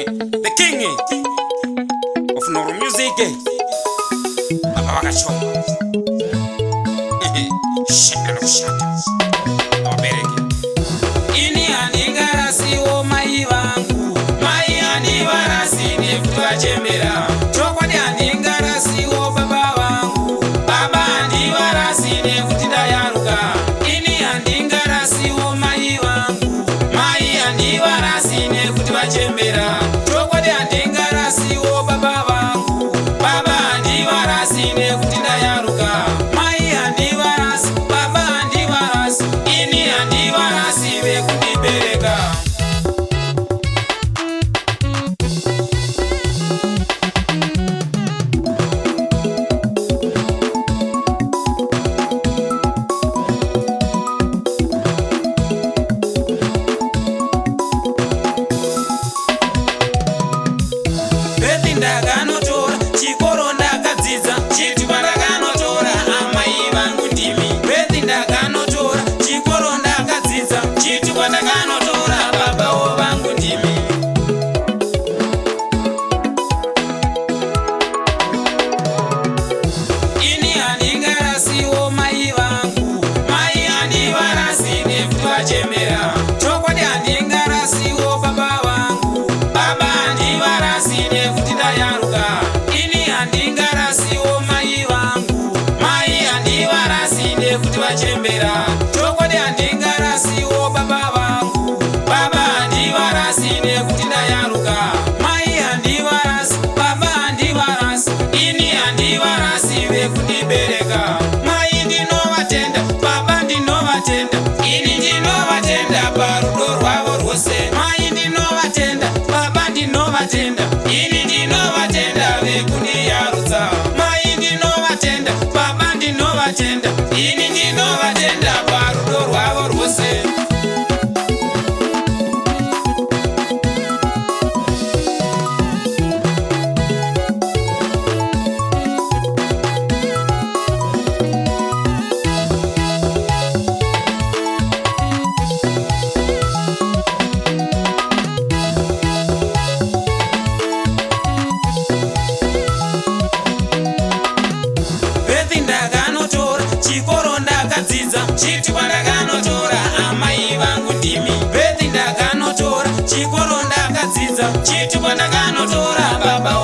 The king of Noro music, Baba Wakachoma. Shaka no shaka. Wabereke. Ini anigarasi o mai vangu, mai anivarasi nefuta chembera. Chokwadi anigarasi o baba vangu, baba anivarasi nefuti dayaruka. Ini anigarasi o mai vangu, mai anivarasi nefuti vachembera. Chokwadi anigarasi o baba vangu, baba anivarasi nefuti dayaruka. Mai anivarasi, baba anivarasi, ini anivarasi vekudibereka. Bethi ndakanotora, chikoro ndakadzidza, chitupa ndakanotora, amai vangu ndimi. Bethi ndakanotora, chikoro ndakadzidza, chitupa ndakanotora, babawo vangu ndimi. Ini handingarasiwo mai vangu, mai handivarasi nefuti vachembera. Chokwadi handingarasiwo baba vangu, baba handivarasi nefuti ndayaruka. Ini handingarasiwo mai vangu, mai handivarasi nefuti vachembera. Chokwadi handingarasiwo baba vangu, baba handivarasi nekuti ndayaruka. Mai handivarasi, baba handivarasi, ini handivarasi vekudibereka. Mai ndinovatenda, baba ndinovatenda, ini ndinovatenda parudo rwavo rwose. Mai ndinovatenda, baba ndinovatenda, ini ndinovatenda vekundiyarutsa. Mai ndinovatenda, baba ndinovatenda, ini ndinovatenda parudo rwavo rwose. Bethi ndakanotora, chikoro ndakadzidza, chitupa ndakanotora, amai vangu ndimi. Bethi ndakanotora, chikoro ndakadzidza, chitupa ndakanotora, baba